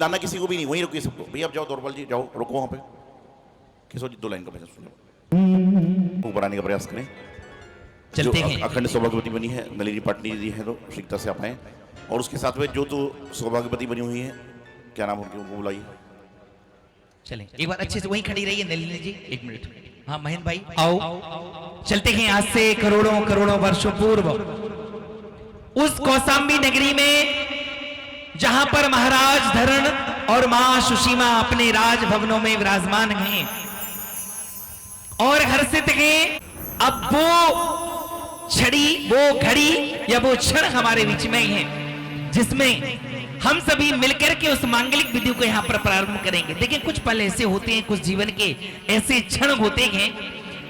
लाना किसी को भी नहीं, वहीं रुकिए सबको। भैया आप जाओ, दौरपाल जी जाओ, रुको वहां पे। किशोर जी 2 लाइन का भजन सुनो, ऊपर आने का प्रयास करें। चलते हैं। अखंड सौभाग्यवती बनी है नलिनी पाटनी जी है, तो शीघ्रता से आप आए। और उसके साथ में जो तो सौभाग्यवती बनी हुई है, क्या नाम उनकी, उनको बुलाइए। चलें एक बार अच्छे से वहीं खड़ी रहिए नलिनी जी, 1 मिनट। हाँ महेंद्र भाई आओ। चलते हैं। आज से करोड़ों करोड़ों वर्षों पूर्व उस कौशाम्बी नगरी में जहां पर महाराज धरण और मां सुशीमा अपने राजभवनों में विराजमान हैं और हर्षित हैं। अब वो छड़ी, वो घड़ी या वो क्षण हमारे बीच में है जिसमें हम सभी मिलकर के उस मांगलिक विधि को यहां पर प्रारंभ करेंगे। देखिए कुछ पल ऐसे होते हैं, कुछ जीवन के ऐसे क्षण होते हैं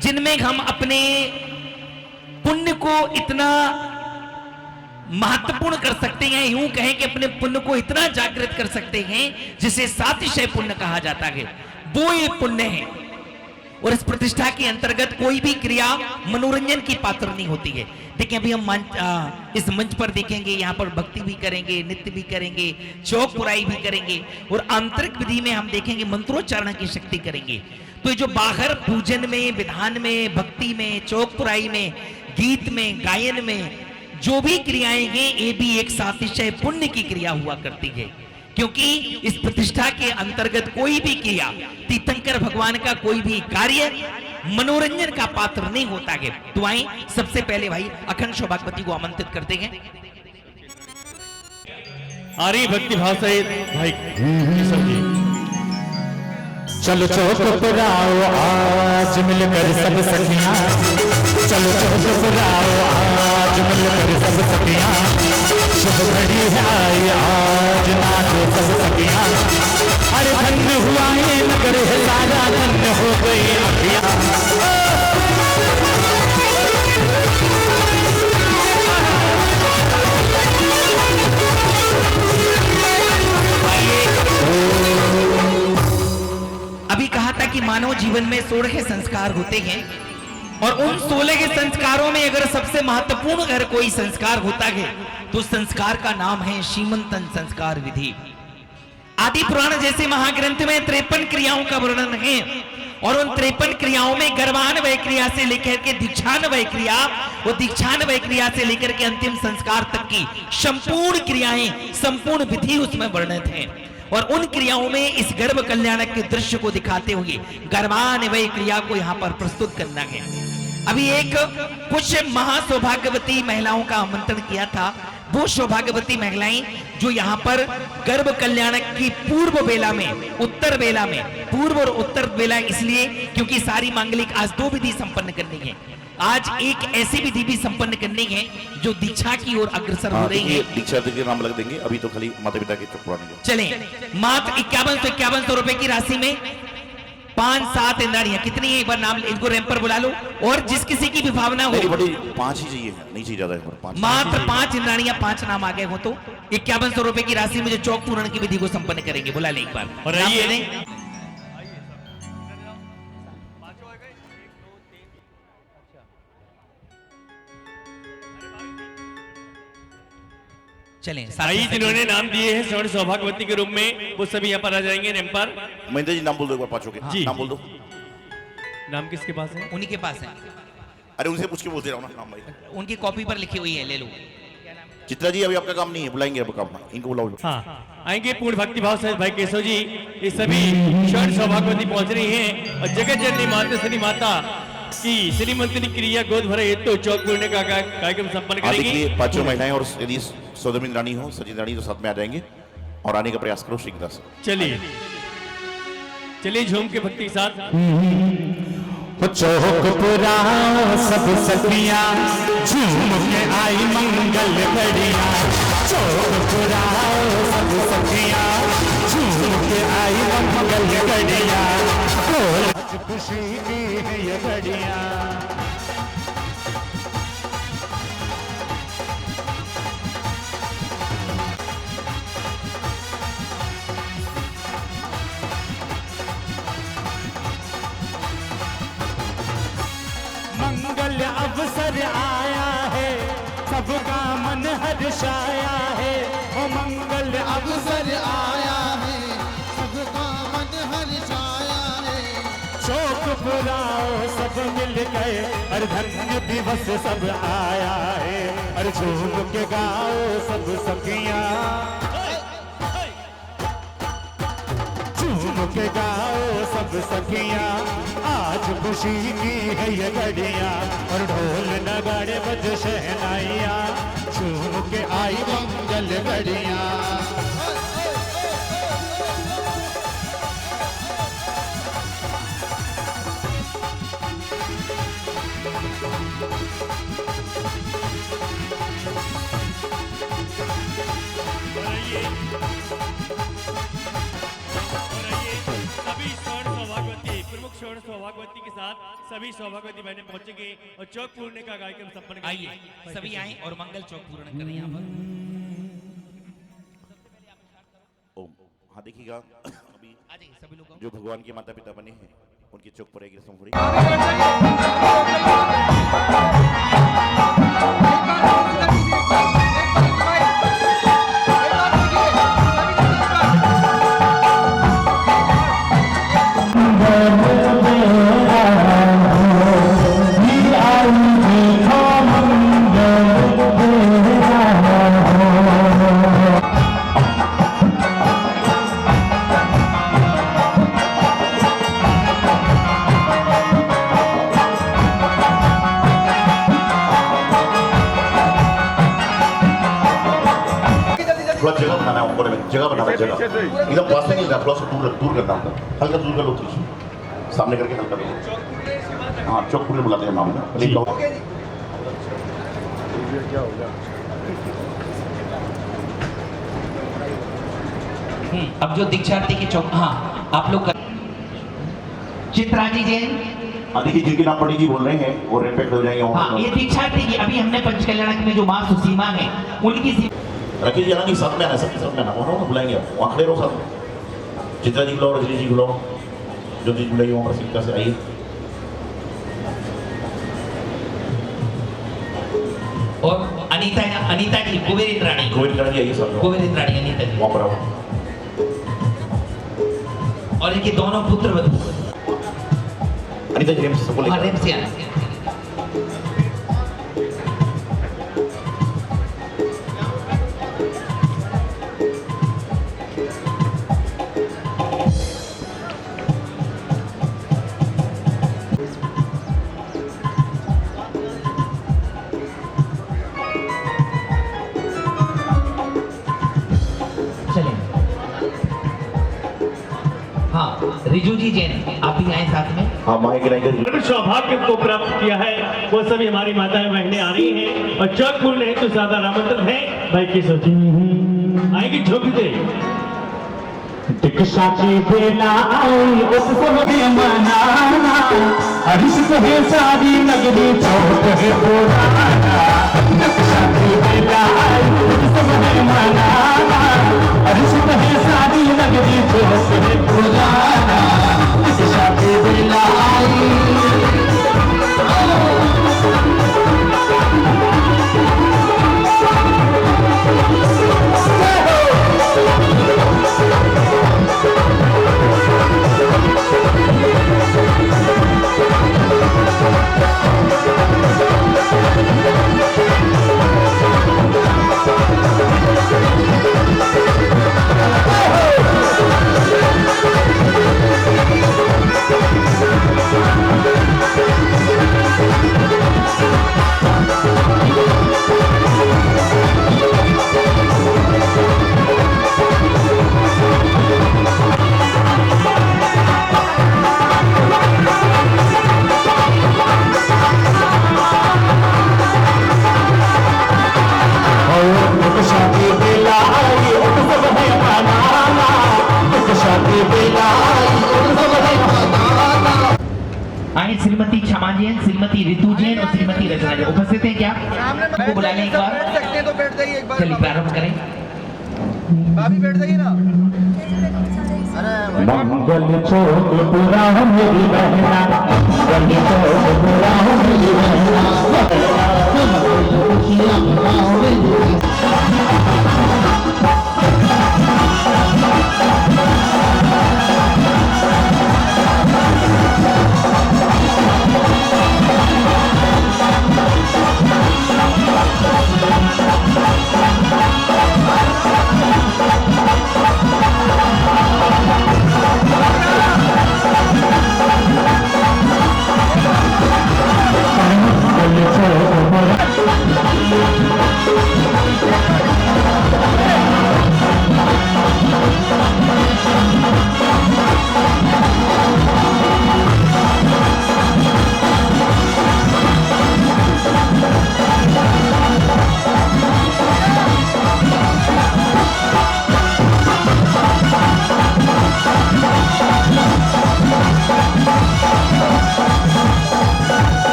जिनमें हम अपने पुण्य को इतना महत्वपूर्ण कर सकते हैं, यूं कहें कि अपने पुण्य को इतना जागृत कर सकते हैं जिसे सातिशय पुण्य कहा जाता है। वो ये पुण्य है। और इस प्रतिष्ठा के अंतर्गत कोई भी क्रिया मनोरंजन की पात्र नहीं होती है। देखिए अभी हम इस मंच पर देखेंगे, यहाँ पर भक्ति भी करेंगे, नृत्य भी करेंगे, चौक पुराई भी करेंगे और आंतरिक विधि में हम देखेंगे मंत्रोच्चारण की शक्ति करेंगे। तो ये जो बाहर पूजन में, विधान में, भक्ति में, चौक पुराई में, गीत में, गायन में जो भी क्रियाएं हैं, ये भी एक सातिशय पुण्य की क्रिया हुआ करती है। क्योंकि इस प्रतिष्ठा के अंतर्गत कोई भी क्रिया, तीर्थंकर भगवान का कोई भी कार्य मनोरंजन का पात्र नहीं होता है। तो आए सबसे पहले भाई अखंड सौभाग्यवती को आमंत्रित करते हैं। आर्य भक्ति भाव से भाई किशोर जी। चलो चौक पर आओ आज मिलकर सब सखियां, चलो चौक पर आओ आज मिलकर सब सखियां, शुभ घड़ी है आई आज नाचो सब सखियां। अरे धन्य हुआ ये नगर है सारा, धन्य हो गई अखियां। अभी कहा था कि मानव जीवन में 16 संस्कार होते हैं और उन 16 संस्कारों में अगर सबसे महत्वपूर्ण अगर कोई संस्कार होता है तो संस्कार का नाम है सीमंतन संस्कार विधि। आदि पुराण जैसे महाग्रंथ में 53 क्रियाओं का वर्णन है और उन 53 क्रियाओं में गर्भान्वय क्रिया से लेकर के दीक्षान्वय क्रिया, वो दीक्षान्वय क्रिया से लेकर के अंतिम संस्कार तक की संपूर्ण क्रियाएं, संपूर्ण विधि उसमें वर्णित है। और उन क्रियाओं में इस गर्भ कल्याणक के दृश्य को दिखाते हुए गर्भान्वय क्रिया को यहाँ पर प्रस्तुत करना है। अभी एक कुछ महासौभाग्यवती महिलाओं का आमंत्रण किया था। वो सौभाग्यवती महिलाएं जो यहाँ पर गर्भ कल्याणक की पूर्व बेला में, उत्तर बेला में, पूर्व और उत्तर बेला इसलिए क्योंकि सारी मांगलिक आज 2 विधि संपन्न करनी है। आज एक ऐसी विधि भी संपन्न करनी है जो दीक्षा की ओर अग्रसर हो रही है। दीक्षा के नाम लग देंगे, अभी तो खाली माता पिता के चुकवाने। चलें मात्र 5100 रुपए की राशि में 5-7 इंद्राणियां कितनी है, एक बार नाम इनको रैंप पर बुला लो। और जिस किसी की भी भावना हो, 5 ही चाहिए, नहीं चाहिए ज्यादा, 5 मात्र 5 इंद्राणियां, 5 नाम आ गए हो तो 5100 रुपए की राशि में जो चौक पूर्ण की विधि को संपन्न करेंगे, बुला ले एक बार। और आइए चलें भाई जिन्होंने नाम दिए हैं स्वर्ण सौभाग्यवती के रूप में, वो सभी यहाँ पर आ जाएंगे रैंप पर। महेंद्र जी नाम बोल दो एक बार, 5 हो गए जी, नाम बोल दो। नाम किसके पास है? उन्हीं के पास है। अरे उनसे पूछ के बोलते रहो ना नाम भाई, उनकी कॉपी पर लिखी हुई है, ले लो। चित्रा जी अभी आपका काम नहीं है, बुलाएंगे अब काम, इनको बुलाओ। हाँ आएंगे पूर्ण भक्ति भाव से भाई केशव जी। ये सभी स्वर्ण सौभाग्यवती पहुंच रही हैं और जगत जननी माता श्री माता की श्रीमंतनी क्रिया गोद भरे हेतु चौक पूर्ण का कार्यक्रम संपन्न करेंगी। 5 महिलाएं और यदि सौदमी रानी हो, सचिन रानी, तो साथ में आ जाएंगे और आने का प्रयास करो शीघ्रता से। चलिए चलिए झूम के भक्ति के साथ। चौक पुरा सब सखियां झूम के आई मंगल घड़िया, चौक पुरा सब सखियां झूम के आई मंगल घड़िया, आज खुशी की है ये घड़िया। मंगल अवसर आया है, सबका मन हर्षाया है, ओ मंगल अवसर आया है, सब मिल गए, अरे धन्य दिवस सब आया है, अरे झूम के गाओ सब सखियां, झूम के गाओ सब सखियां, आज खुशी की है ये घड़ियां, और ढोल नगाड़े बज शहनाइयां, झूम के आई मंगल घड़ियां। स्वर्ण सौभाग्यवती के साथ सभी सौभाग्यवती बहनें पहुंचेंगे और चौक पूर्णे का कार्यक्रम संपन्न करेंगे। आइए सभी आए और मंगल चौक पूर्ण करें यहाँ पर। ओम हाँ देखिएगा अभी आ जाइए सभी लोग। जो भगवान के माता पिता बने हैं उनकी चौक पर एक रस्म हो रही है। थोड़ा जगह बनाना है ऊपर में, जगह बनाना है, जगह एकदम पास में नहीं करना, थोड़ा सा दूर करना होता है, हल्का दूर कर लो, सामने करके हल्का कर। हाँ चौक पूरे बुलाते हैं नाम में। अब जो दीक्षार्थी के चौक, हाँ आप लोग चित्राजी जैन, हाँ देखिए जिनके नाम पंडित जी बोल रहे हैं वो रेपेक्ट हो जाएंगे। हाँ ये दीक्षार्थी की अभी हमने पंचकल्याण में जो माँ सुसीमा है उनकी रखिए जी, नहीं साथ में आना, सबके साथ में आना, वहाँ बुलाएंगे आप, वहाँ खड़े रहो साथ में। चित्रा जी बुलाओ, रजनी जी बुलाओ, जो जी बुलाइए वहाँ पर सिक्का से आइए। और अनीता जी कुबेर इंद्राणी आइए सब कुबेर इंद्राणी अनीता जी वहाँ पर आओ। और इनके दोनों पुत्र वधू अनीता जी रेम से सबको रेम से आना। रिजू जी जैन आप भी आए साथ में। हाँ माइक सौभाग्य को प्राप्त किया है वो सभी हमारी माताएं बहनें आ रही हैं और चौक पूर्ण है तो ज्यादा आमंत्रण है भाई की सोची आएगी झोंक दे। दीक्षा की बेला आई उत्सव है मनाना, हर्ष है सारी नगरी चौक है पुराना। दीक्षा की बेला आई उत्सव है मनाना, हर्ष है सारी नगरी चौक है पुराना। दीक्षा की बेला आई श्रीमती क्षमा जैन, श्रीमती ऋतु जैन और श्रीमती रचना जैन उपस्थित है क्या? उनको बुला लें एक बार। तो बैठ जाइए एक बार। चलिए प्रारंभ करें। भाभी बैठ जाइए ना। मंगल चौक पूरा मेरी बहना, मंगल चौक पूरा मेरी बहना।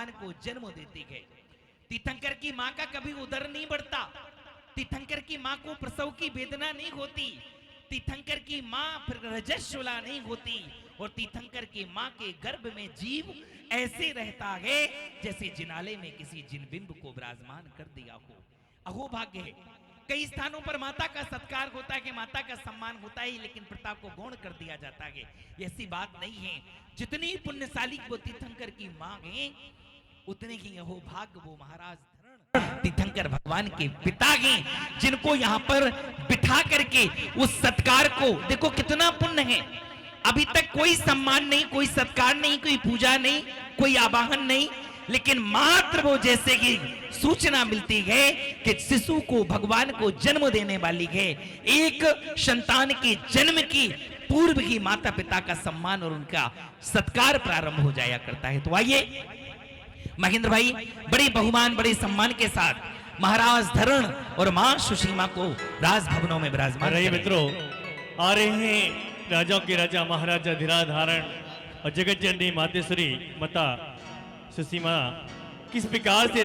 भगवान को जन्म देती है। तीर्थंकर की माँ का कभी उदर नहीं बढ़ता, तीर्थंकर की माँ को प्रसव की वेदना नहीं होती, तीर्थंकर की माँ फिर रजस्वला नहीं होती, और तीर्थंकर की माँ के गर्भ में जीव ऐसे रहता है जैसे जिनाले में किसी जिनबिंब को विराजमान कर दिया हो। अहो भाग्य है। कई स्थानों पर माता का सत्कार होता है कि माता का सम्मान होता है, लेकिन प्रथा को गौण कर दिया जाता है। ऐसी बात नहीं है। जितनी पुण्यशाली वो तीर्थंकर की माँ है, उतने ही अहो भाग्य वो महाराज धरण तीर्थंकर भगवान के पिता हैं, जिनको यहाँ पर बिठा करके उस सत्कार को देखो कितना पुण्य है। अभी तक कोई सम्मान नहीं, कोई सत्कार नहीं, कोई पूजा नहीं, कोई आवाहन नहीं, लेकिन मात्र वो जैसे कि सूचना मिलती है कि शिशु को भगवान को जन्म देने वाली है, एक संतान के जन्म की पूर्व ही माता पिता का सम्मान और उनका सत्कार प्रारंभ हो जाया करता है। तो आइए महेंद्र भाई बड़े बहुमान बड़े सम्मान के साथ महाराज धरण और मां सुशीमा को राजभवनों में विराजमान रहिए मित्रों। आ रहे हैं राजाओं के राजा महाराजा धीराज धारण और जगत जननी मातेश्वरी माता सुसीमा किस प्रकार से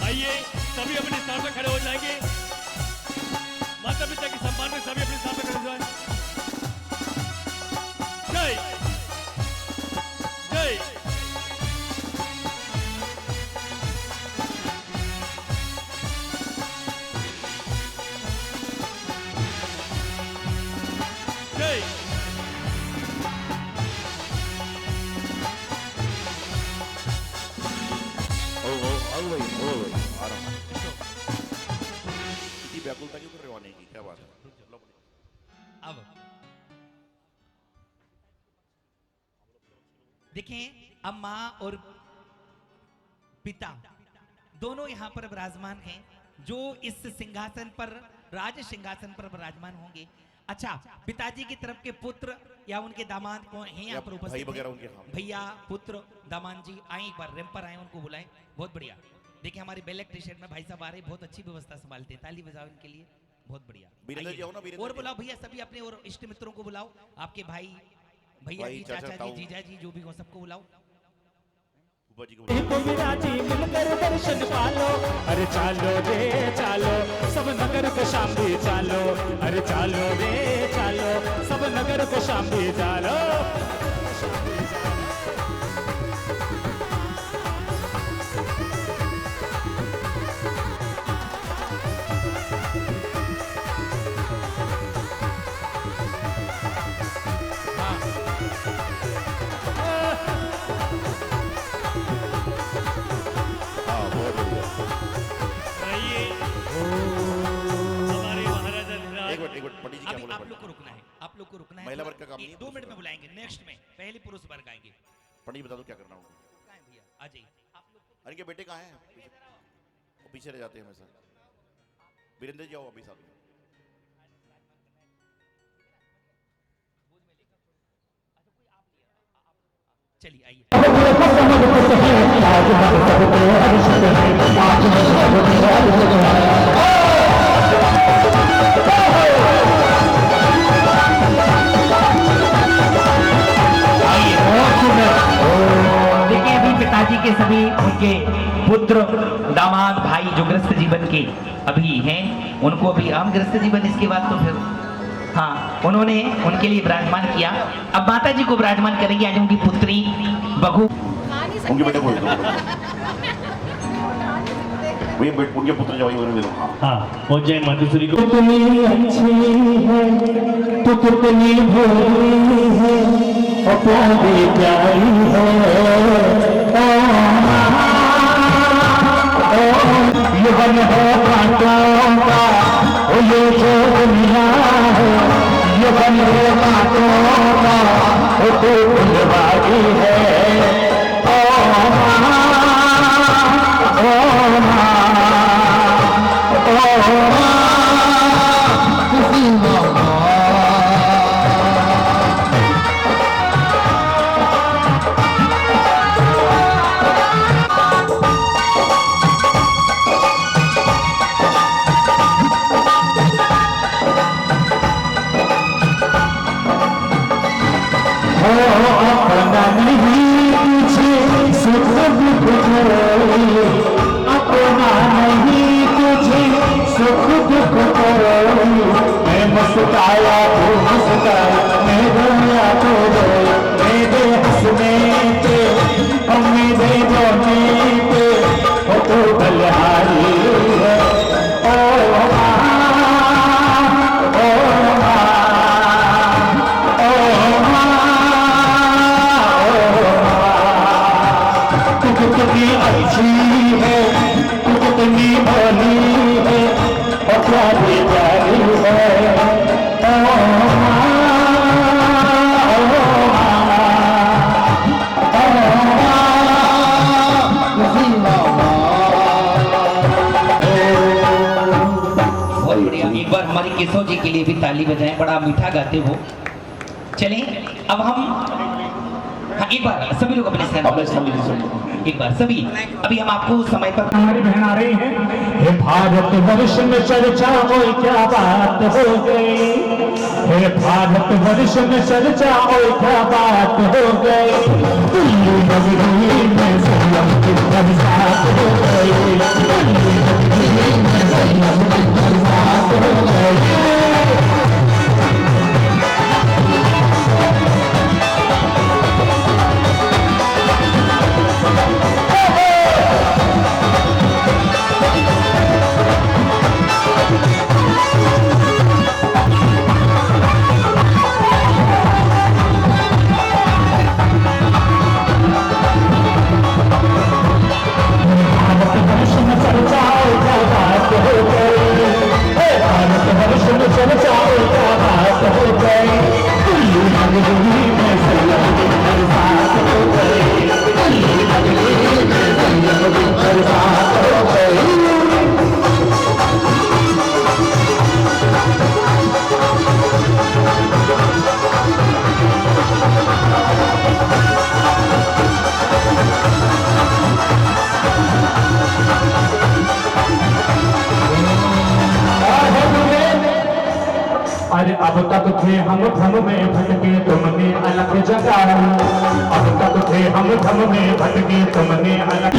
आइए सभी अपने स्थान पर खड़े हो जाएंगे। माता पिता के सम्मान में सभी अपने स्थान पर खड़े हो जाएं। जय जय जय इतनी व्याकुलता क्यों कर रहे हो आने की, क्या बात है? अब देखें, अब माँ और पिता दोनों यहाँ पर विराजमान हैं, जो इस सिंहासन पर राज सिंहासन पर विराजमान होंगे। अच्छा, पिताजी की तरफ के पुत्र या उनके दामाद कौन हैं यहाँ पर भाई उपस्थित वगैरह हैं? उनके, हाँ। भैया पुत्र दामाद जी आए, एक बार रैंप पर आए, उनको बुलाएं। बहुत बढ़िया। देखिए हमारे ब्लैक टी शर्ट में भाई साहब आ रहे, बहुत अच्छी व्यवस्था संभालते हैं, ताली बजाओ इनके लिए, बहुत बढ़िया। वीरेंद्र जी आओ ना, वीरेंद्र और जी। बुलाओ भैया सभी अपने और इष्ट मित्रों को बुलाओ, आपके भाई भैया भाई, जी, चाचा, चाचा जी, ताऊ। जीजा जी, जो भी हो सबको बुलाओ। फूफा जी को को विराजी मिलकर दर्शन पालो, अरे चालो रे चालो सब नगर को शांति चालो, अरे चालो रे चालो सब नगर को शांति चालो। रहिए हमारे महाराजा धीराज। एक मिनट पंडित जी क्या अभी बोले? आप लोग को रुकना है, आप लोग को रुकना है। महिला वर्ग का काम नहीं है, 2 पुरुष मिनट में वर्ग। बुलाएंगे, नेक्स्ट में पहले पुरुष वर्ग आएंगे। पंडित बता दो क्या करना होगा। कहाँ है भैया, आ जाइए आप लोग। अरे इनके बेटे कहाँ हैं? वो पीछे रह जाते हैं हमेशा। वीरेंद्र जी आओ अभी साथ में। चलिए आइए। देखिए अभी पिताजी के सभी उनके पुत्र दामाद भाई जो गृहस्थ जीवन के अभी हैं, उनको भी हम गृहस्थ जीवन, इसके बाद तो फिर हाँ उन्होंने उनके लिए विराजमान किया। अब माता जी को विराजमान करेंगे आज उनकी पुत्री बहू। उनके बेटे को उनके पुत्र जवाई वगैरह दे दो। हाँ हाँ उज्जैन मातेश्वरी को कितनी अच्छी है तू, कितनी भोली है और प्यारी प्यारी है। ये बन हो कांटों का, ओ ये जो दुनिया है, ये बन हो कांटों का, ओ तू फुलवारी है। ओ माँ, ओ माँ, ओ माँ, किसी माँ। अपना नहीं तुझे सुख दुख कोई, अपना नहीं तुझे सुख दुख कोई। मैं मुस्काया तो मुस्काया, मैं रोया तो रोया, मेरे हंसने पे मेरे रोने पे वो तो बलिहारी है। ओ कितनी अच्छी है, तू कितनी भोली है, और प्यारी प्यारी है। बहुत बढ़िया, एक बार हमारी केशव जी के लिए भी ताली बजाएं, बड़ा मीठा गाते हो। चलिए अब हम हाँ, एक बार सभी लोग अपने स्थान पर एक बार सभी, अभी हम आपको समय पर हमारी बहन आ रही है। हे भारत वर्ष में चर्चा हो, क्या बात हो गई। हे भारत वर्ष में चर्चा हो, क्या बात हो गई। दिल्ली नगरी में संयम की बरसात हो गई, दिल्ली नगरी में संयम की बरसात हो गई। अरे अब तक थे हम भ्रम में भटके, तुमने अलग जगह। अब तक थे हम भ्रम में भटके, तुमने अलग।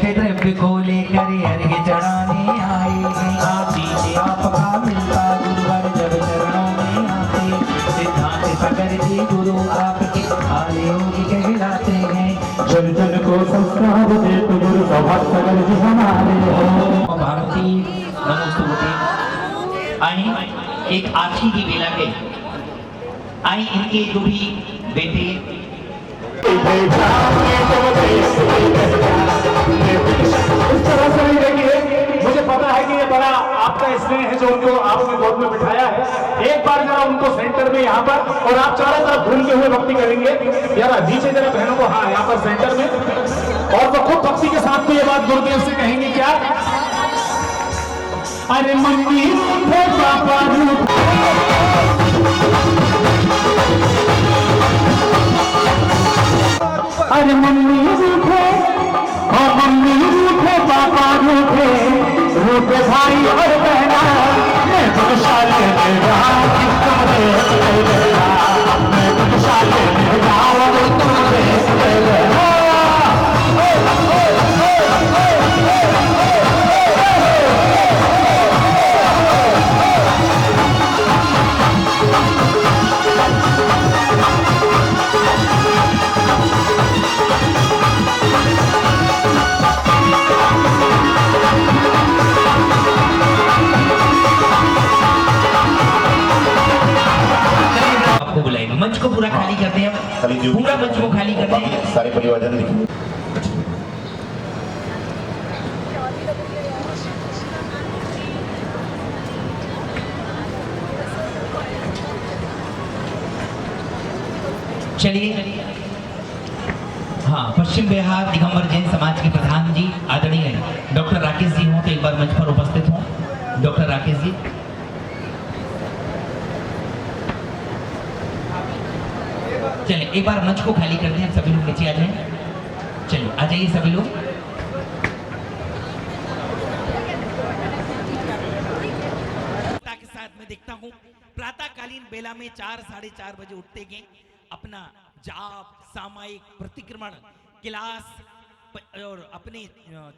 द्रव्य को लेकर अर्घ चढ़ाने आए आप दीजिए आपका मिलता गुरुवर जब चरणों में आते। सिद्धांत सागर जी गुरु आपके आले योगी कहलाते हैं। जन जन को संस्कार दे तो गुरु प्रभात सागर जी हमारे हो। भारती नमोस्तुते। आई एक आखी की बेला के आई इनके जो भी बेटे मुझे पता है कि ये बड़ा आपका स्नेह है जो उनको आपने गोद में बिठाया है। एक बार जरा उनको सेंटर में यहाँ पर, और आप चारों तरफ घूमते हुए भक्ति करेंगे। जरा नीचे जरा बहनों को, हाँ यहाँ पर सेंटर में, और तो खुद भक्ति के साथ तो ये बात गुरुदेव से कहेंगे क्या। अरे मम्मी पापा अरे मम्मी रूठे, और मम्मी रूठे, पापा रूठे, रूठे भाई और बहना। मैं दुशाले में रहा कि तुम्हारे गया, मैं दुशाले में रहा और तुम्हारे गया। मंच को पूरा खाली करते हैं, पूरा मंच को खाली करते हैं। सारे परिवारजन लिखेंगे। चलिए हाँ, पश्चिम बिहार दिगंबर जैन समाज के प्रधान जी आदरणीय डॉक्टर राकेश जी हों तो एक बार मंच पर उपस्थित हों। डॉक्टर राकेश जी। चले एक बार मंच को खाली कर दें, आप सभी लोग नीचे आ जाएं। चलिए आ जाइए सभी लोग। के साथ मैं देखता हूँ प्रातःकालीन बेला में 4 साढ़े 4 बजे उठते गए अपना जाप, सामायिक प्रतिक्रमण, क्लास और अपने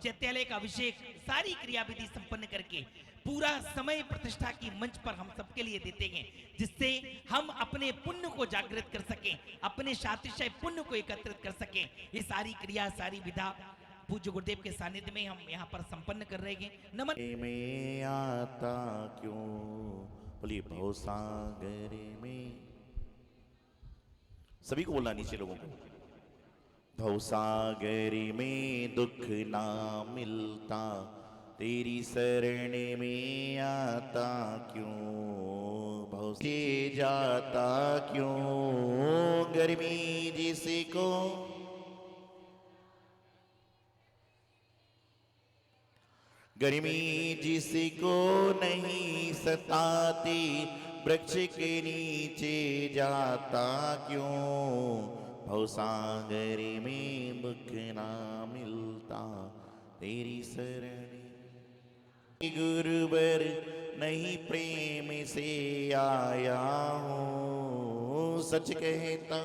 चैत्यालय का अभिषेक सारी क्रियाविधि संपन्न करके पूरा समय प्रतिष्ठा की मंच पर हम सबके लिए देते हैं, जिससे हम अपने पुण्य को जागृत कर सकें, अपने शातिशय पुण्य को एकत्रित कर सकें। ये सारी क्रिया, सारी विधा पूज्य गुरुदेव के सानिध्य में हम यहाँ पर संपन्न कर रहे हैं। नमन में आता क्यों बोलिए भवसागर में, सभी को बोलना नीचे लोगों को। भवसागर में दुख ना मिलता, तेरी शरण में आता क्यों, भव से जाता क्यों, गर्मी जिसको गर्मी जिसको नहीं सताती, वृक्ष के नीचे जाता क्यों, भवसागर में दुख ना मिलता, तेरी शरण। गुरुवर नहीं प्रेम से आया हूँ, सच कहता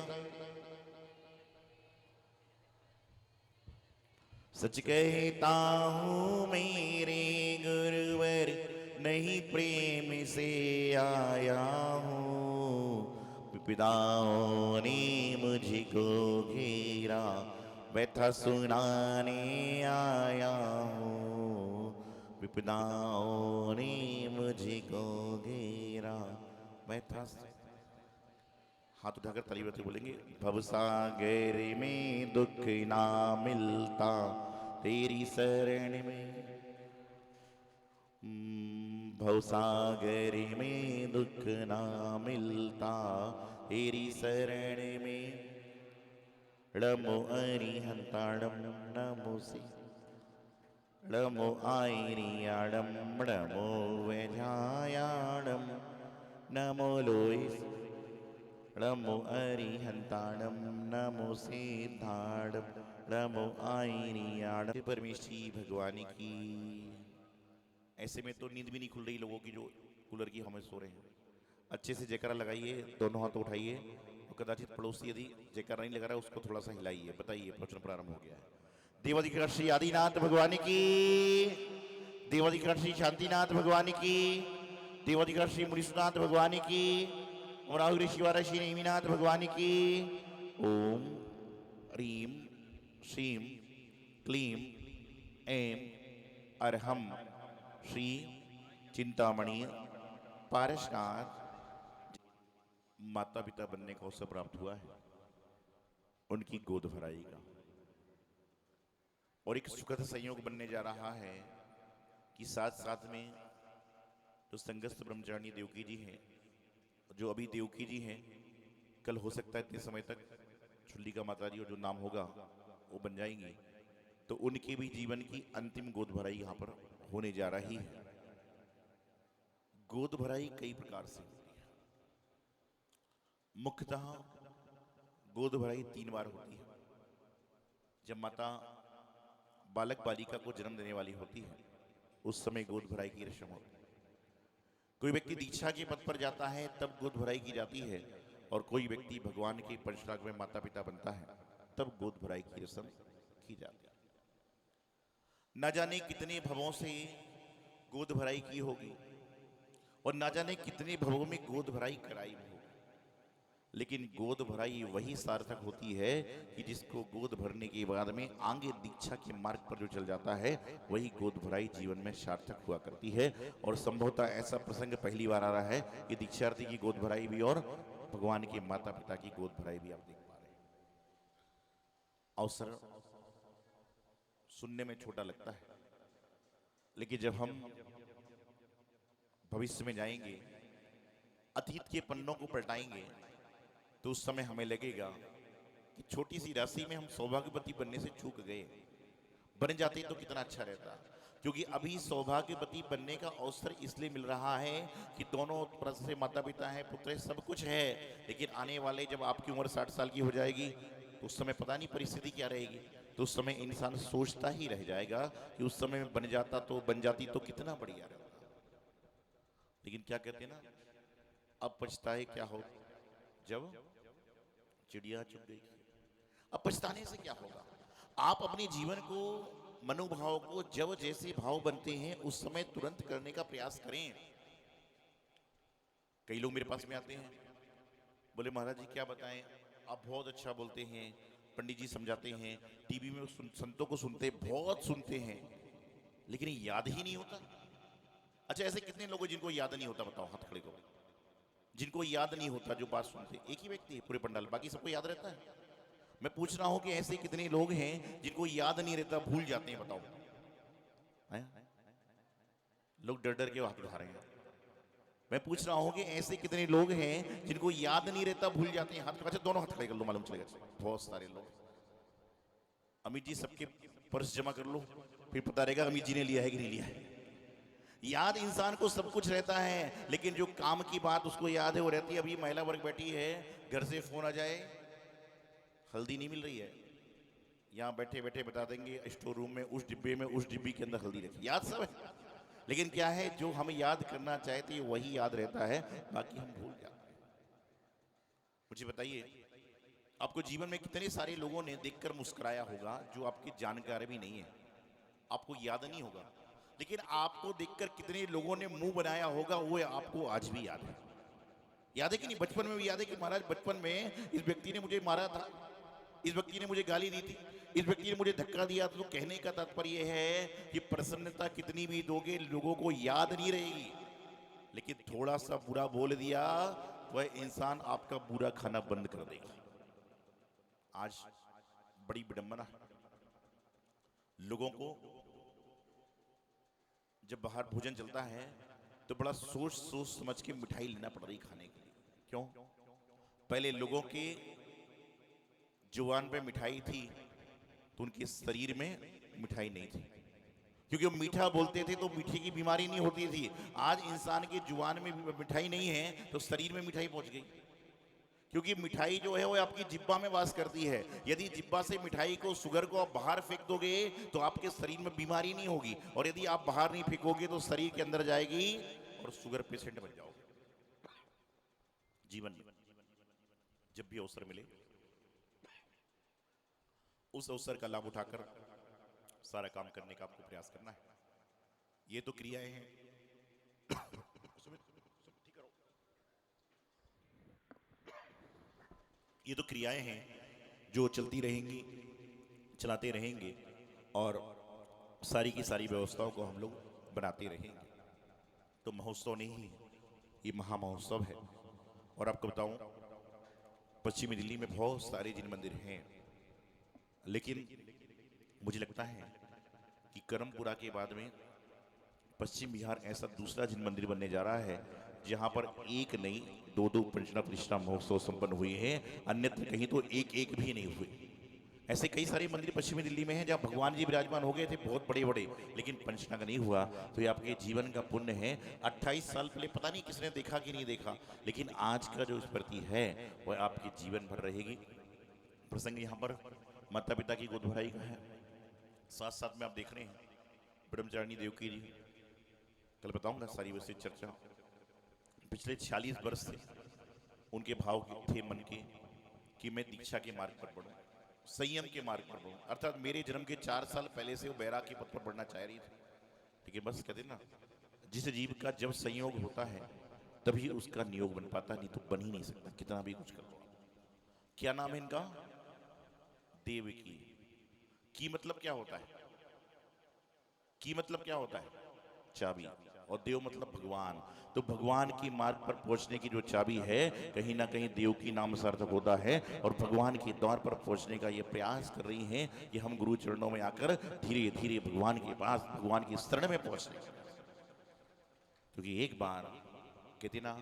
सच कहता हूँ मेरे गुरुवर, नहीं प्रेम से आया हूँ। विपदाओं ने मुझको घेरा, व्यथा सुनाने आया हूँ। विपदाओं ने मुझको घेरा, व्यथा। हाथ उठाकर ताली बजाते बोलेंगे, भवसागर में दुख ना मिलता, तेरी शरण में। भवसागर में दुख ना मिलता, तेरी शरण में। ळमो अरिहंताणम नमो से, ळमो आयरियाणम ळमो वेझायाणम नमो लोयस, ळमो अरिहंताणम नमो सिद्धाणम ळमो आयरियाणम। परमेश्वरी भगवान की। ऐसे में तो नींद भी नहीं खुल रही लोगों की जो कूलर की हमें सो रहे हैं। अच्छे से जयकारा लगाइए, दोनों हाथ उठाइए, और कदाचित पड़ोसी यदि जयकारा नहीं लगा रहा है उसको थोड़ा सा हिलाइए। बताइए प्रवचन प्रारंभ हो गया है। देवाधिकार श्री आदिनाथ भगवान की, देवाधिकार श्री शांतिनाथ भगवान की, देवाधिकार श्री मुनीश्वरनाथ भगवान की, और राहुल शिवारा श्री नेमिनाथ भगवान की। ओम ह्रीम श्रीम क्लीम ऐं अरहम श्री चिंतामणि पारसनाथ। माता पिता बनने का अवसर प्राप्त हुआ है, उनकी गोद भराई का, और एक सुखद संयोग बनने जा रहा है कि साथ साथ में जो संगस्थ ब्रह्मचारिणी देवकी जी हैं, जो अभी देवकी जी हैं, कल हो सकता है इतने समय तक चुल्लिका माता जी और जो नाम होगा वो बन जाएंगी, तो उनके भी जीवन की अंतिम गोद भराई यहाँ पर होने जा रही है। गोद भराई कई प्रकार से होती है। मुख्यतः गोद भराई 3 बार होती है। जब माता बालक बालिका को जन्म देने वाली होती है उस समय गोद भराई की रस्म होती है। कोई व्यक्ति दीक्षा के पद पर जाता है तब गोद भराई की जाती है, और कोई व्यक्ति भगवान के पंचराग में माता पिता बनता है तब गोद भराई की रस्म की जाती है। न जाने कितने भवों से गोद भराई की होगी, और न जाने कितने भवों में गोद भराई कराई होगी, लेकिन गोद भराई वही सार्थक होती है कि जिसको गोद भरने के बाद में आगे दीक्षा के मार्ग पर जो चल जाता है, वही गोद भराई जीवन में सार्थक हुआ करती है। और संभवतः ऐसा प्रसंग पहली बार आ रहा है कि दीक्षार्थी की गोद भराई भी और भगवान के माता पिता की गोद भराई भी आप देख पा रहे हैं। अवसर सुनने में छोटा लगता है, लेकिन जब हम भविष्य में जाएंगे, अतीत के पन्नों को पलटाएंगे, तो उस समय हमें लगेगा कि छोटी सी राशि में हम सौभाग्यवती बनने से चूक गए। बन जाते तो कितना अच्छा रहता। क्योंकि अभी सौभाग्यवती बनने का अवसर इसलिए मिल रहा है कि दोनों तरफ से माता पिता है, पुत्र है, सब कुछ है। लेकिन आने वाले जब आपकी उम्र 60 साल की हो जाएगी तो उस समय पता नहीं परिस्थिति क्या रहेगी। तो उस समय इंसान सोचता ही रह जाएगा कि उस समय में बन जाती तो कितना बढ़िया रहता। लेकिन क्या कहते हैं ना, अब पछताए क्या हो जब चिड़िया चुग गई। अब पछताने से क्या होगा। आप अपने जीवन को, मनोभाव को जब जैसे भाव बनते हैं उस समय तुरंत करने का प्रयास करें। कई लोग मेरे पास में आते हैं, बोले महाराज जी क्या बताएं, आप बहुत अच्छा बोलते हैं, पंडित जी समझाते हैं, टीवी में संतों को सुनते, बहुत सुनते हैं, लेकिन याद ही नहीं होता। अच्छा, ऐसे कितने लोग हैं जिनको याद नहीं होता, बताओ हाथ खड़े करो। जिनको याद नहीं होता जो बात सुनते, एक ही व्यक्ति है पूरे पंडाल, बाकी सबको याद रहता है। मैं पूछ रहा हूं कि ऐसे कितने लोग हैं जिनको याद नहीं रहता, भूल जाते हैं, बताओ। लोग डर डर के हाथ उठा रहे हैं। मैं पूछ रहा हूं कि ऐसे कितने लोग हैं जिनको याद नहीं रहता, भूल जाते हैं, हाथ। अच्छा, दोनों हाथ खड़े कर लो, मालूम चलेगा। बहुत सारे लोग। अमित जी सबके पर्स जमा कर लो, फिर पता रहेगा अमित जी ने लिया है कि नहीं लिया है। याद इंसान को सब कुछ रहता है, लेकिन जो काम की बात उसको याद है वो रहती है। अभी महिला वर्ग बैठी है, घर से फोन आ जाए, हल्दी नहीं मिल रही है, यहाँ बैठे बैठे बता देंगे स्टोर रूम में उस डिब्बे में, उस डिब्बी के अंदर हल्दी रखी। याद सब है, लेकिन क्या है, जो हम याद करना चाहते हैं वही याद रहता है, बाकी हम भूल जाते हैं। मुझे बताइए, आपको जीवन में कितने सारे लोगों ने देखकर मुस्कुराया होगा जो आपकी जानकारी भी नहीं है, आपको याद नहीं होगा। लेकिन आपको देखकर कितने लोगों ने मुंह बनाया होगा, वो आपको आज भी याद है। याद है कि नहीं? बचपन में भी याद है कि महाराज बचपन में इस व्यक्ति ने मुझे मारा था, इस व्यक्ति ने मुझे गाली दी थी, इस व्यक्ति ने मुझे धक्का दिया। तो कहने का तात्पर्य है कि प्रसन्नता कितनी भी दोगे, लोगों को याद नहीं रहेगी। लेकिन थोड़ा सा बुरा बोल दिया तो वह इंसान आपका बुरा खाना बंद कर देगा। आज बड़ी विडंबना है, लोगों को जब बाहर भोजन चलता है तो बड़ा सोच सोच समझ के मिठाई लेना पड़ रही खाने के लिए। क्यों? पहले लोगों के जुबान पे मिठाई थी तो उनके शरीर में मिठाई नहीं थी, क्योंकि वो मीठा बोलते थे तो मीठे की बीमारी नहीं होती थी। आज इंसान की जुबान में मिठाई नहीं है तो शरीर में मिठाई पहुंच गई, क्योंकि मिठाई जो है वो आपकी जिब्बा में वास करती है। यदि जिब्बा से मिठाई को, शुगर को आप बाहर फेंक दोगे तो आपके शरीर में बीमारी नहीं होगी, और यदि आप बाहर नहीं फेंकोगे तो शरीर के अंदर जाएगी और शुगर पेशेंट बन जाओगे। जीवन में जब भी अवसर मिले उस अवसर का लाभ उठाकर सारा काम करने का आपको प्रयास करना है। ये तो क्रियाएं हैं ये तो क्रियाएं हैं जो चलती रहेंगी, चलाते रहेंगे, और सारी की सारी व्यवस्थाओं को हम लोग बनाते रहेंगे। तो महोत्सव नहीं है, ये महामहोत्सव है। और आपको बताऊं, पश्चिमी दिल्ली में बहुत सारे जिन मंदिर हैं, लेकिन मुझे लगता है कि करमपुरा के बाद में पश्चिम बिहार ऐसा दूसरा जिन मंदिर बनने जा रहा है जहां पर एक नहीं दो पंचना प्रतिष्ठा महोत्सव संपन्न हुए हैं, अन्यत्र कहीं तो एक भी नहीं हुए। ऐसे कई सारे मंदिर पश्चिमी दिल्ली में हैं जहां भगवान जी विराजमान हो गए थे बहुत बड़े बड़े, लेकिन पंचना का नहीं हुआ। तो ये आपके जीवन का पुण्य है। 28 साल पहले पता नहीं किसने देखा कि नहीं देखा, लेकिन आज का जो स्मृति है वह आपके जीवन भर रहेगी। प्रसंग यहाँ पर माता पिता की गोद भराई का है, साथ साथ में आप देख रहे हैं ब्रह्मचारिणी देवकी जी। कल बताऊंगा सारी वैसे चर्चा। पिछले 46 वर्ष से उनके भाव थे मन के कि मैं दीक्षा के मार्ग पर बढ़ूं, संयम के मार्ग पर बढ़ूं। अर्थात मेरे जन्म के 4 साल पहले से वो बैराग के पथ पर बढ़ना चाह रही थी, लेकिन बस कहते ना, जिस जीव का जब संयोग होता है तभी उसका नियोग बन पाता, नहीं तो बन ही नहीं सकता कितना भी कुछ कर लो। क्या नाम है इनका? देवकी। की मतलब क्या होता है? की मतलब क्या होता है? चाबी। और देव मतलब भगवान। तो भगवान की मार्ग पर पहुंचने की जो चाबी है, कहीं ना कहीं देव की नाम सार्थक होता है, और भगवान के द्वार पर पहुंचने का ये प्रयास कर रही हैं कि हम गुरु चरणों में आकर धीरे धीरे भगवान के पास, भगवान की शरण में पहुंचने। क्योंकि एक बार कहते ना,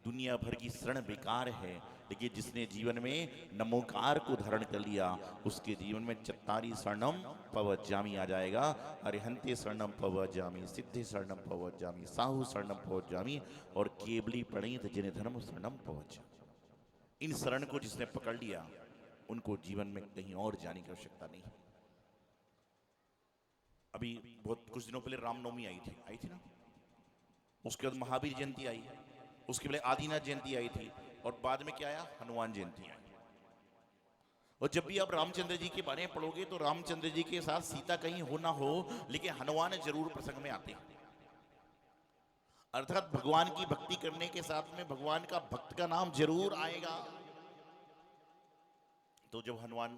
दुनिया भर की शरण बेकार है, लेकिन जिसने जीवन में नमोकार को धारण कर लिया उसके जीवन में चत्तारी शरणम पवज्जामी आ जाएगा। अरिहंते शरणम पवज्जामी, सिद्धि शरणम पवज्जामी, साहु शरणम पवज्जामी और केवली प्रणीत जिन धर्म शरणम पवज्जामी। इन शरण को जिसने पकड़ लिया उनको जीवन में कहीं और जाने की आवश्यकता नहीं। अभी बहुत कुछ दिनों पहले रामनवमी आई थी ना, उसके बाद महावीर जयंती आई, उसके पहले आदिनाथ जयंती आई थी और बाद में क्या आया, हनुमान जयंती आई। और जब भी आप रामचंद्र जी के बारे में पढ़ोगे तो रामचंद्र जी के साथ सीता कहीं हो ना हो लेकिन हनुमान जरूर प्रसंग में आते हैं। अर्थात भगवान की भक्ति करने के साथ में भगवान का भक्त का नाम जरूर आएगा। तो जब हनुमान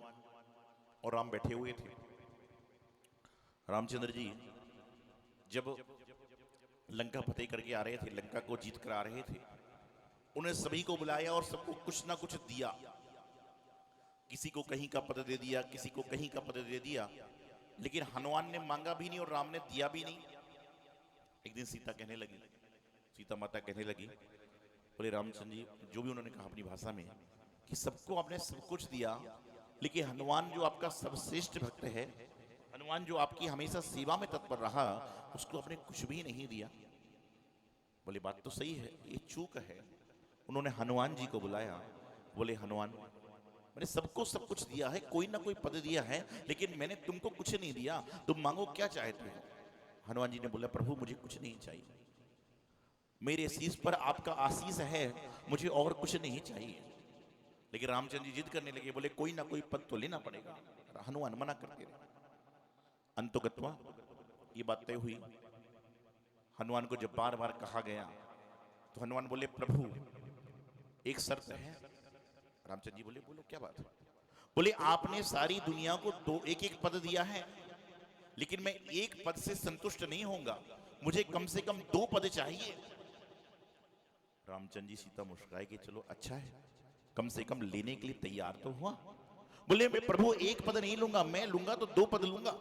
और राम बैठे हुए थे, रामचंद्र जी जब लंका फतेह करके आ रहे थे, लंका को जीत कर आ रहे थे, उन्हें सभी को बुलाया और सबको कुछ ना कुछ दिया। किसी को कहीं का पद दे दिया, किसी को कहीं का पद दे दिया, लेकिन हनुमान ने मांगा भी नहीं और राम ने दिया भी नहीं। एक दिन सीता कहने लगी, सीता माता कहने लगी, बोले रामचंद्र जी, जो भी उन्होंने कहा अपनी भाषा में कि सबको आपने सब कुछ दिया, लेकिन हनुमान जो आपका सर्वश्रेष्ठ भक्त है, हनुमान जो आपकी हमेशा सेवा में तत्पर रहा, उसको आपने कुछ भी नहीं दिया। बोले बात तो सही है, ये चूक है। उन्होंने हनुमान जी को बुलाया, बोले हनुमान, मैंने सबको सब कुछ दिया है, कोई ना कोई पद दिया है, लेकिन मैंने तुमको कुछ नहीं दिया, तुम मांगो क्या चाहते हो। हनुमान जी ने बोला प्रभु मुझे कुछ नहीं चाहिए, मेरे शीश पर आपका आशीष है, मुझे और कुछ नहीं चाहिए। लेकिन रामचंद्र जी जिद करने लगे, बोले कोई ना कोई पद तो लेना पड़ेगा। हनुमान मना करते रहे। अंतोगत्वा ये बात तय हुई। हनुमान को जब बार बार कहा गया तो हनुमान बोले प्रभु एक शर्त है। रामचंद्र जी बोले बोलो क्या बात है। बोले आपने सारी दुनिया को दो एक एक पद दिया है, लेकिन मैं एक पद से संतुष्ट नहीं होऊंगा, मुझे कम से कम 2 पद चाहिए। रामचंद्र जी सीता मुस्कुराए कि चलो अच्छा है, कम से कम लेने के लिए तैयार तो हुआ। बोले मैं प्रभु एक पद नहीं लूंगा, मैं लूंगा तो 2 पद लूंगा,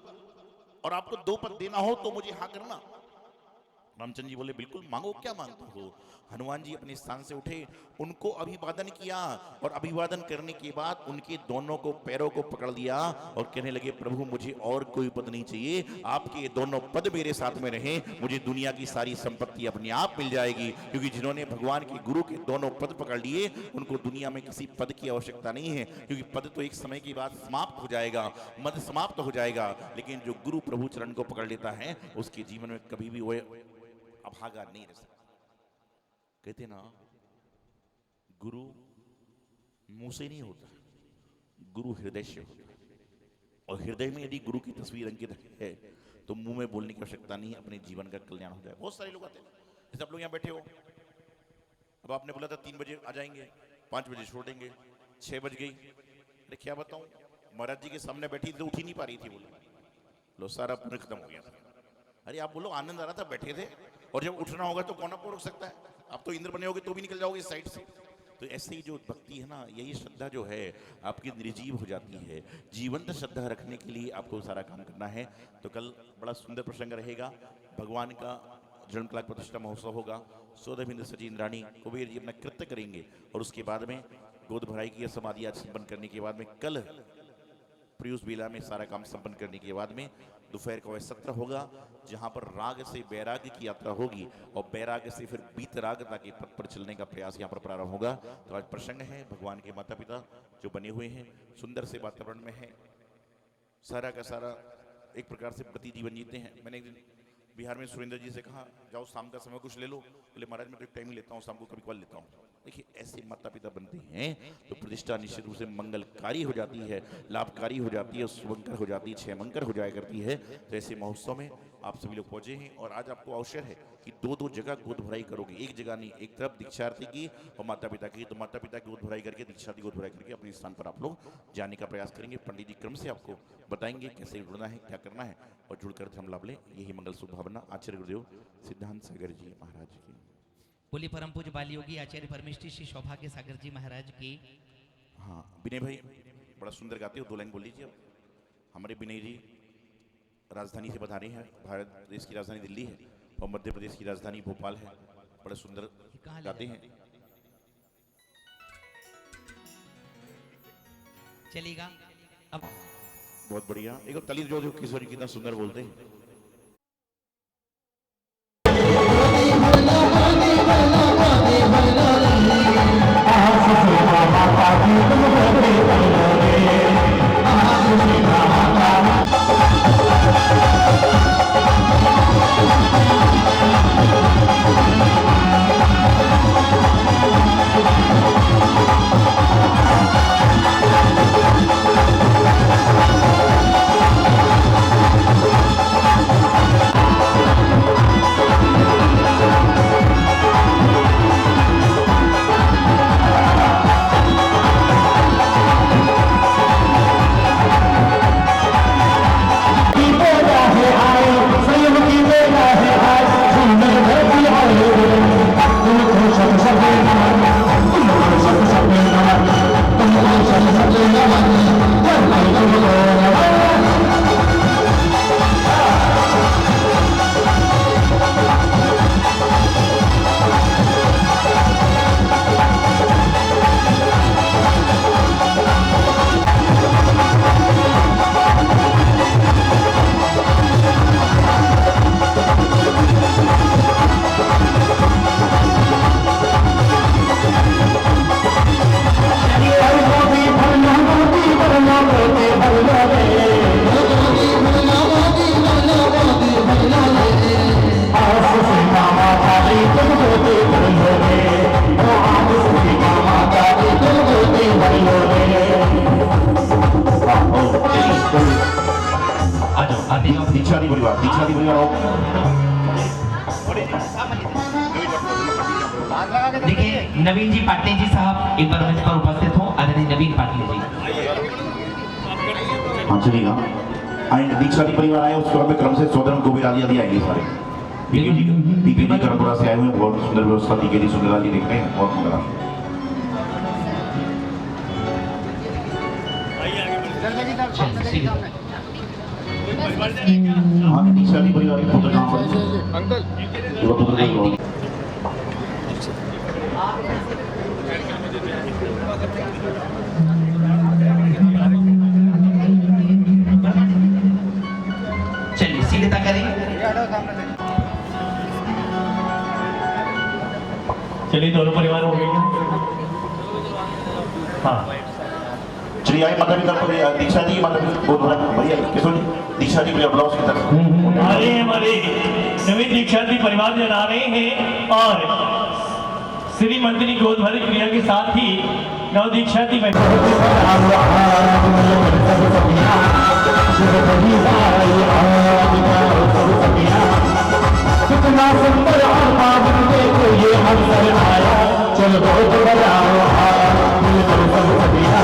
और आपको 2 पद देना हो तो मुझे हाँ करना। रामचंद्र जी बोले बिल्कुल मांगो, क्या मांगते हो। हनुमान जी अपने स्थान से उठे, उनको अभिवादन किया और अभिवादन करने के बाद उनके दोनों को पैरों को पकड़ लिया और कहने लगे प्रभु मुझे और कोई पद नहीं चाहिए, आपके दोनों पद मेरे साथ में रहें, मुझे दुनिया की सारी संपत्ति अपने आप मिल जाएगी। क्योंकि जिन्होंने भगवान के गुरु के दोनों पद पकड़ लिए उनको दुनिया में किसी पद की आवश्यकता नहीं है, क्योंकि पद तो एक समय के बाद समाप्त हो जाएगा, मद समाप्त हो जाएगा। लेकिन जो गुरु प्रभु चरण को पकड़ लेता है उसके जीवन में कभी भी वो अभागा नहीं रह सकता। कहते ना गुरु मुंह से नहीं होता, गुरु हृदय से होता है। और हृदय में यदि गुरु की तस्वीर अंकित है तो मुंह में बोलने की आवश्यकता नहीं, अपने जीवन का कल्याण हो जाए। बहुत सारे लोग आते हैं, जैसे आप लोग यहाँ बैठे हो, अब आपने बोला था 3 बजे आ जाएंगे, 5 बजे छोड़ देंगे, 6 बज गई। अरे क्या बताऊं, महाराज जी के सामने बैठी थी, उठ ही नहीं पा रही थी, बोलो सारा पुण्य खत्म हो गया था। अरे आप बोलो आनंद आ रहा था, बैठे थे, और जब उठना होगा तो कौन आपको रोक सकता है। आप तो इंद्र बने होगे तो भी निकल जाओगे इस साइड से। तो ऐसे ही जो भक्ति है ना, यही श्रद्धा जो है आपकी निर्जीव हो जाती है। जीवंत श्रद्धा रखने के लिए आपको सारा काम करना है। तो कल बड़ा सुंदर प्रसंग रहेगा, भगवान का जन्म कला प्रतिष्ठा महोत्सव होगा। 14 सची इंद्राणी कुबेर जी अपना कृत्य करेंगे और उसके बाद में गोद भराई की समाधि आज संपन्न करने के बाद में कल प्रयूष बेला में सारा काम संपन्न करने के बाद में दोपहर का वह सत्र होगा, जहां पर राग से वैराग्य की यात्रा होगी और वैराग्य से फिर बीतरागता के पथ पर चलने का प्रयास यहाँ पर प्रारंभ होगा। तो आज प्रसंग है, भगवान के माता पिता जो बने हुए हैं, सुंदर से वातावरण में है, सारा का सारा एक प्रकार से प्रति जीवन जीते हैं। मैंने एक दिन बिहार में सुरेंद्र जी से कहा जाओ शाम का समय कुछ ले लो, बोले महाराज मैं तो एक टाइम ही लेता हूँ, शाम को कभी कभार लेता हूँ। देखिए ऐसे माता पिता बनते हैं तो प्रतिष्ठा निश्चित रूप से मंगलकारी हो जाती है, लाभकारी हो जाती है, शुभंकर हो जाती है, क्षयमंकर हो जाया करती है। तो ऐसे महोत्सव में आप सभी लोग पहुंचे हैं और आज आपको अवसर है कि 2-2 जगह गोद भराई करोगे, एक जगह नहीं, एक तरफ दीक्षार्थी की और माता पिता की। तो माता पिता की गोद भराई करके, दीक्षार्थी गोद भराई करके अपने स्थान पर आप लोग जाने का प्रयास करेंगे। पंडित जी क्रम से आपको बताएंगे कैसे जुड़ना है, क्या करना है, और जुड़कर हम लाभ लें। यही मंगल शुभ भावना आचार्य गुरुदेव सिद्धांत सागर जी महाराज की। बोले परम पूज्य बाल योगी आचार्य परमेष्ठी श्री सौभाग्य सागर जी महाराज की। हाँ विनय भाई बड़ा सुंदर गाते हो, 2 लाइन बोल लीजिए। अब हमारे विनय जी राजधानी से पधारे हैं, भारत देश की राजधानी दिल्ली है और मध्य प्रदेश की राजधानी भोपाल है। बड़े सुंदर कहाँ ले गाते जा हैं, चलेगा। अब बहुत बढ़िया, एक और तली जो किशोरी कितना सुंदर बोलते हैं। दीक्षादी परिवार देखिए नवीन जी पाटिल जी साहब एक बार मंच पर उपस्थित हो, आदरणीय नवीन पाटिल जी। हाँ चलेगा। दीक्षादी परिवार आए उसके बाद में क्रम से सोदरम को भी आदि आएंगे सारे। पीके जी करपुरा से आए हुए, बहुत सुंदर व्यवस्था पीके जी सुंदरलाल जी देख रहे हैं, बहुत मंगला। हाँ दीक्षादी परिवार के पुत्र नाम अंकल चलिए सीधे करें। चलिए दोनों परिवार हो गए। हाँ चलिए आए माता पिता पर दीक्षा जी माता बहुत बढ़िया किशोर जी दीक्षा जी ब्लाउज की तरफ हमारे नवीन दीक्षा जी परिवार जन आ रहे हैं और श्री मंत्री गोद भरी क्रिया के साथ ही नव दीक्षा जी कितना सुंदर और पावन देखो ये अवसर आया, चलो बहुत बजाओ मिलकर सब सदिया।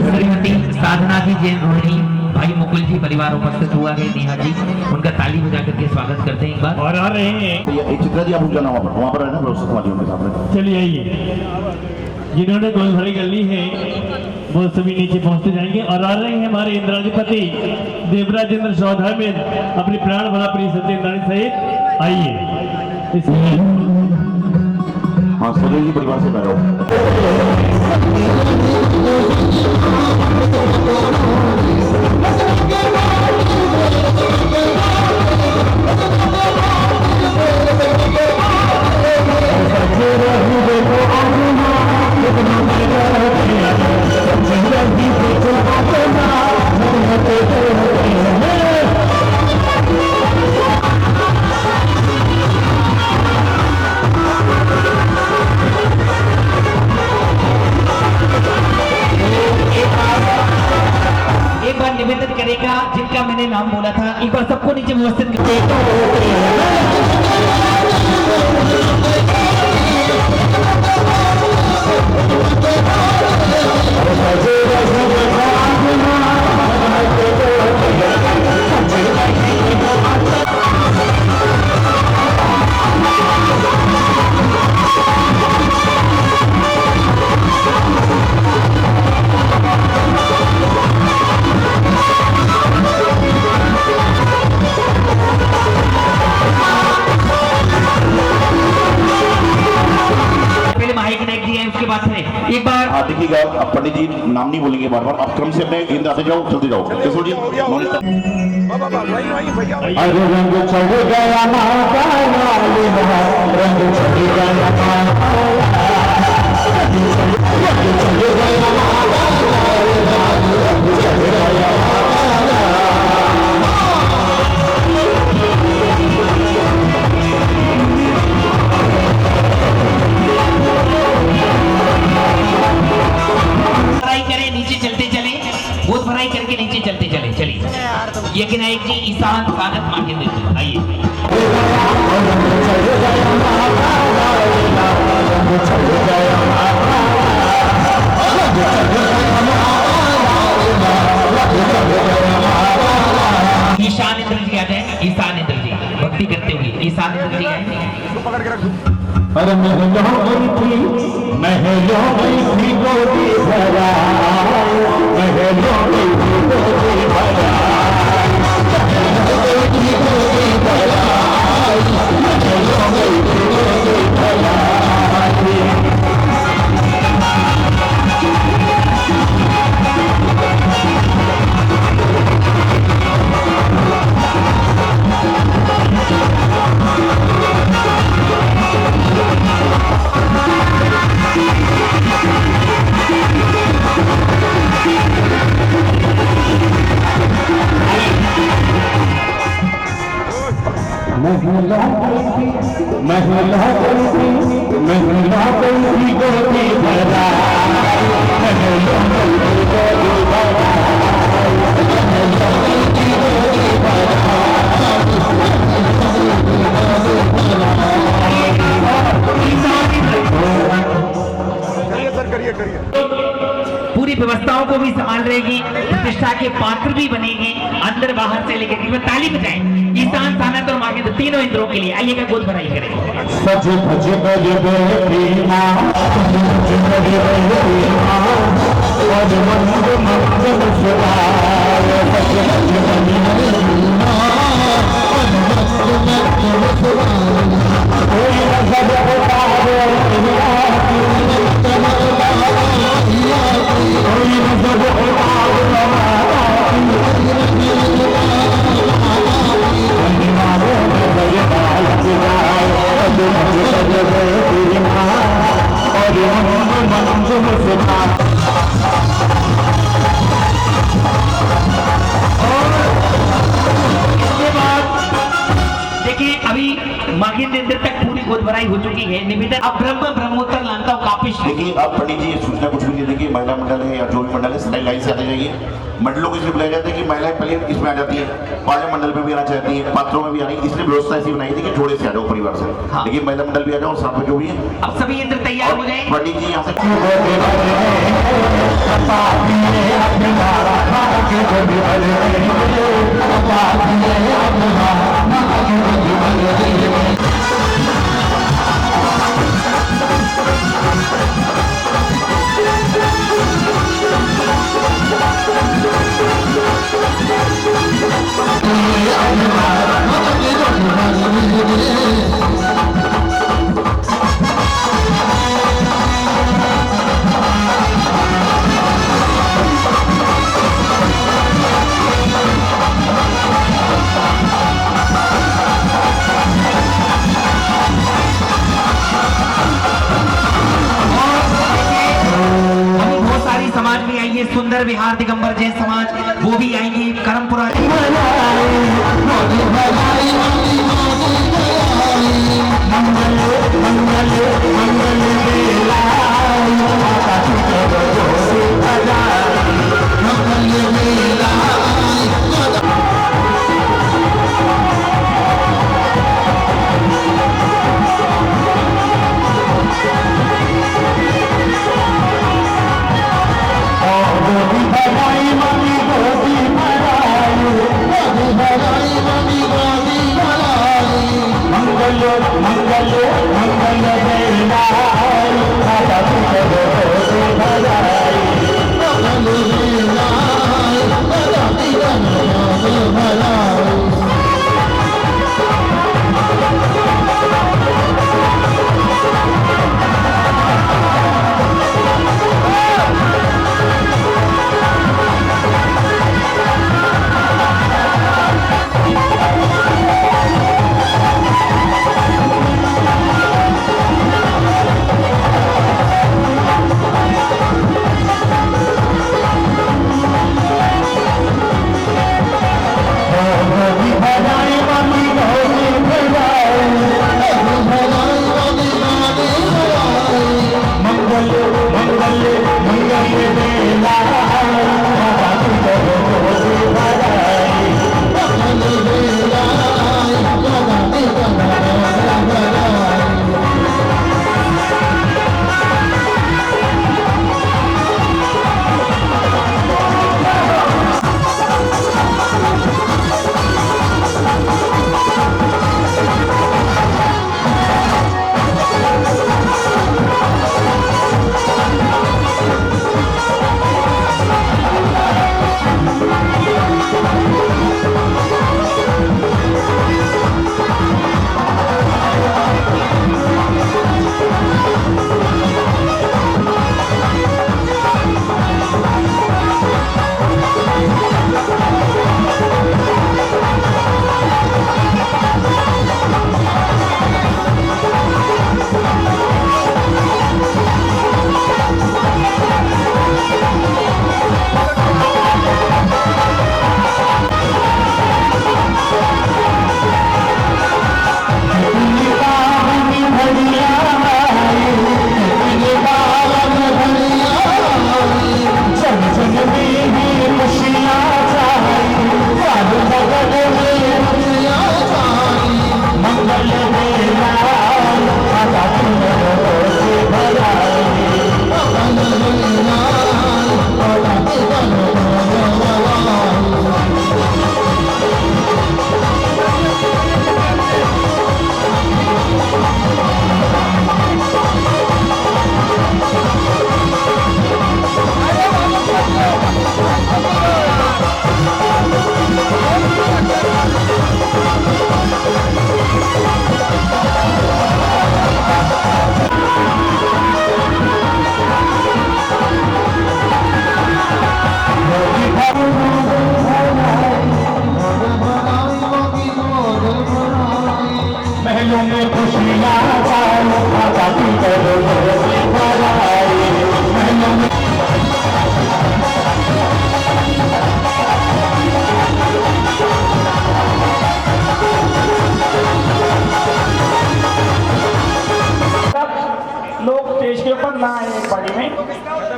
श्रीमती साधना जी जैन रोहिणी, भाई मुकुल जी परिवार उपस्थित हुआ है, नेहा जी उनका ताली बजा करके स्वागत करते हैं एक बार। और आ रहे हैं चित्रा जी आप जाना वहाँ पर रहना व्यवस्था समाज के सामने। चलिए आइए। जिन्होंने गोल भरी कर ली है वो सभी नीचे पहुंचते जाएंगे और आ रहे हैं हमारे इंद्राधिपति देवराजेंद्र सौधामिन अपनी प्राण भरा प्रिय सत्यनारायण सहित आइए इसमें हाँ सभी जी परिवार से बैठो। एक बार निवेदन करेगा जिनका मैंने नाम बोला था, एक बार सबको नीचे व्यवस्थित कर उसके बाद है एक बार। हाँ देखिएगा, अब पंडित जी नाम नहीं बोलेंगे बार बार, आप क्रम से अपने गेंद आते जाओ, चलते जाओ। किशोर जी अरे रंग चढ़ गया माता रंग चढ़ गया भराई करके नीचे चलते चले। चलिए यज्ञ नायक जी ईशान स्वागत मांगे देते आइए। ईशान इंद्र जी आ जाए। ईशान इंद्र जी भक्ति करते हुए ईशान इंद्र जी आए। अरे महलों में थी गोदी भरा, महलों में थी गोदी भरा, महलों में थी गोदी भरा, महलों में थी गोदी भरा। महिला कोई गोदी भरा, महिला कोई गोदी भरा, महिला कोई गोदी भरा। पूरी व्यवस्थाओं को भी संभाल रहेगी, प्रतिष्ठा के पात्र भी बनेंगे, अंदर बाहर से लेकर ताली बजाएं। ईशान सानत और मागे तीनों इंद्रों के लिए आइएगा गोद भराई करें। सच भज बज बेटी मां, सच भज बेटी मां, और मंद मंद मुस्कुराए। सच भज बेटी मां, और मंद मंद मुस्कुराए। कोई नजर उतारे कोई नजर देखिए अभी माघेंद्र तक पूरी गोद भराई हो चुकी है। निवेदन अब ब्रह्मोत्तर लानता हूँ कापिश। देखिए अब पंडित जी सूचना कुछ भी नहीं, देखिए महिला मंडल है या जो भी मंडल है सारी लाइन से आते जाइए। मंडलों को इसलिए बुलाया जाता है कि महिलाएं पहले इसमें आ जाती है, पांचों मंडल में भी आना चाहती है, पात्रों में भी आनी, इसलिए व्यवस्था ऐसी बनाई थी कि जोड़े से आ जाओ परिवार से। हाँ। देखिए महिला मंडल भी आ जाओ, साथ में जो भी है। अब सभी इंद्र तैयार हो जाए। पंडित जी यहाँ से नगर बिहार दिगंबर जैन समाज वो भी आएंगी करमपुरा।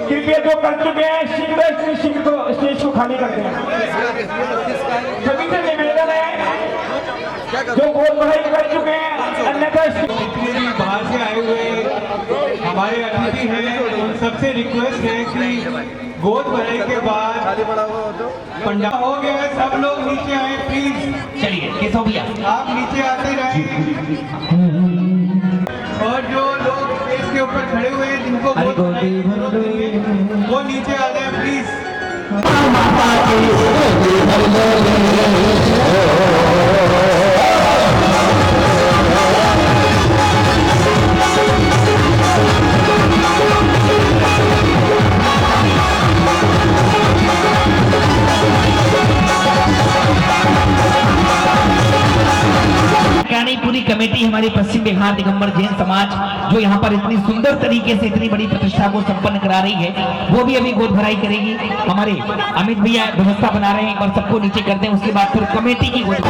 कृपया जो कर चुके हैं शीघ्र स्टेज को खाली कर दें। सभी से निवेदन है जो गोद भराई कर चुके हैं अन्यथा बाहर से आए हुए हमारे अतिथि हैं, उन सबसे रिक्वेस्ट है कि गोद भराई के बाद पंडा हो गया है, सब लोग नीचे आए प्लीज। चलिए केशव भैया आप नीचे आते रहे और जो लोग स्टेज के ऊपर खड़े हुए हैं जिनको गोद भराई वो नीचे आ जाए प्लीज। पूरी कमेटी हमारे पश्चिम बिहार दिगंबर जैन समाज जो यहाँ पर इतनी सुंदर तरीके से इतनी बड़ी प्रतिष्ठा को संपन्न करा रही है, वो भी अभी गोद भराई करेगी। हमारे अमित भैया व्यवस्था बना रहे हैं, एक बार सबको नीचे करते हैं, उसके बाद फिर कमेटी की गोद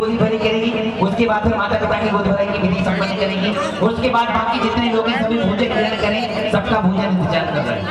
गोदी भरी करेगी। उसके बाद फिर माता पिता की गोद भराई की विधि संपन्न करेगी। उसके बाद बाकी जितने लोग हैं सभी भोजन ग्रहण करें, सबका भोजन इंतजार कर रहे हैं।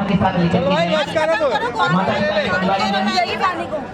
के साथ लेकर के भाई, बस करो तो। माता पिता के परिवार